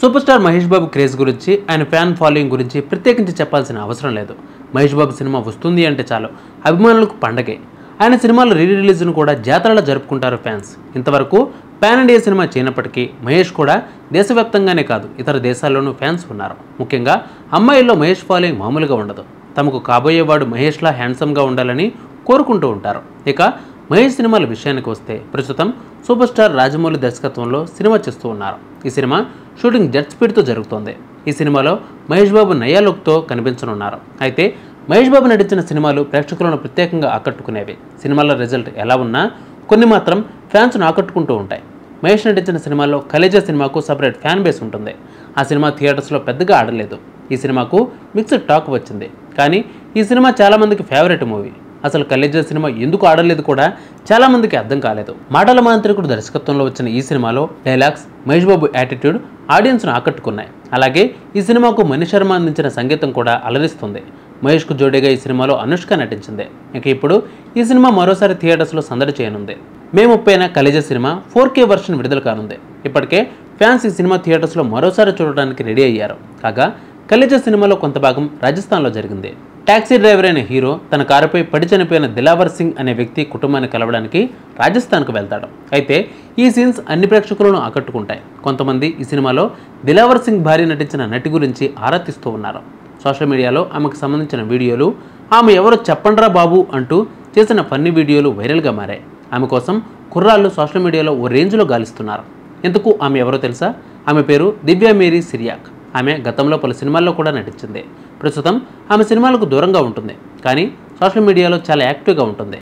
Super star Mahesh Babu craze గురించి, ఆయన fan following గురించి ప్రత్యేకించి చెప్పాల్సిన అవసరం లేదు. మహేష్ బాబు సినిమా వస్తుంది అంటే చాలు అభిమానులకు పండగే. ఆయన సినిమాల రిలీజ్ను కూడా జాతరలా జరుపుకుంటారు ఫ్యాన్స్. ఇంతవరకు పాన్ ఇండియా సినిమా చేయనప్పటికీ మహేష్ కూడా దేశవ్యాప్తంగానే కాదు ఇతర దేశాల్లోనూ ఫ్యాన్స్ ఉన్నారు. ముఖ్యంగా అమ్మాయిల్లో మహేష్ ఫాలోయింగ్ మామూలుగా ఉండదు. తమకు కాబోయేవాడు మహేష్లా హ్యాండ్సమ్గా ఉండాలని కోరుకుంటూ ఉంటారు. ఇక మహేష్ సినిమాల విషయానికి వస్తే ప్రస్తుతం సూపర్ స్టార్ రాజమౌళి దర్శకత్వంలో సినిమా చేస్తూ ఉన్నారు. ఈ సినిమా షూటింగ్ జెట్ స్పీడ్తో జరుగుతోంది. ఈ సినిమాలో మహేష్ బాబు నయా లుక్తో కనిపించనున్నారు. అయితే మహేష్ బాబు నటించిన సినిమాలు ప్రేక్షకులను ప్రత్యేకంగా ఆకట్టుకునేవి. సినిమాల రిజల్ట్ ఎలా ఉన్నా కొన్ని మాత్రం ఫ్యాన్స్ను ఆకట్టుకుంటూ ఉంటాయి. మహేష్ నటించిన సినిమాల్లో కలేజా సినిమాకు సపరేట్ ఫ్యాన్ బేస్ ఉంటుంది. ఆ సినిమా థియేటర్స్లో పెద్దగా ఆడలేదు. ఈ సినిమాకు మిక్స్డ్ టాక్ వచ్చింది. కానీ ఈ సినిమా చాలామందికి ఫేవరెట్ మూవీ. అసలు కలేజా సినిమా ఎందుకు ఆడలేదు కూడా చాలామందికి అర్థం కాలేదు. మాటల మాంత్రికుడు దర్శకత్వంలో వచ్చిన ఈ సినిమాలో డైలాగ్స్, మహేష్ బాబు యాటిట్యూడ్ ఆడియన్స్ను ఆకట్టుకున్నాయి. అలాగే ఈ సినిమాకు మణి శర్మ అందించిన సంగీతం కూడా అలరిస్తుంది. మహేష్కు జోడీగా ఈ సినిమాలో అనుష్క నటించింది. ఇక ఇప్పుడు ఈ సినిమా మరోసారి థియేటర్స్లో సందడి చేయనుంది. మే 30న కలేజా సినిమా 4K వర్షన్ విడుదల కానుంది. ఇప్పటికే ఫ్యాన్స్ ఈ సినిమా థియేటర్స్లో మరోసారి చూడడానికి రెడీ అయ్యారు. కాగా కలేజా సినిమాలో కొంత భాగం రాజస్థాన్లో జరిగింది. టాక్సీ డ్రైవర్ అయిన హీరో తన కారుపై పడి చనిపోయిన దిలావర్ సింగ్ అనే వ్యక్తి కుటుంబాన్ని కలవడానికి రాజస్థాన్కు వెళ్తాడు. అయితే ఈ సీన్స్ అన్ని ప్రేక్షకులను ఆకట్టుకుంటాయి. కొంతమంది ఈ సినిమాలో దిలావర్ సింగ్ భార్య నటించిన నటి గురించి ఆరా తీస్తూ ఉన్నారు. సోషల్ మీడియాలో ఆమెకు సంబంధించిన వీడియోలు, ఆమె ఎవరో చెప్పండ్రా బాబు అంటూ చేసిన ఫన్నీ వీడియోలు వైరల్గా మారాయి. ఆమె కోసం కుర్రాళ్ళు సోషల్ మీడియాలో ఓ రేంజ్లో గాలిస్తున్నారు. ఎందుకు ఆమె ఎవరో తెలుసా? ఆమె పేరు దివ్య మేరీ సిరియాక్. ఆమె గతంలో పలు సినిమాల్లో కూడా నటించింది. ప్రస్తుతం ఆమె సినిమాలకు దూరంగా ఉంటుంది, కానీ సోషల్ మీడియాలో చాలా యాక్టివ్గా ఉంటుంది.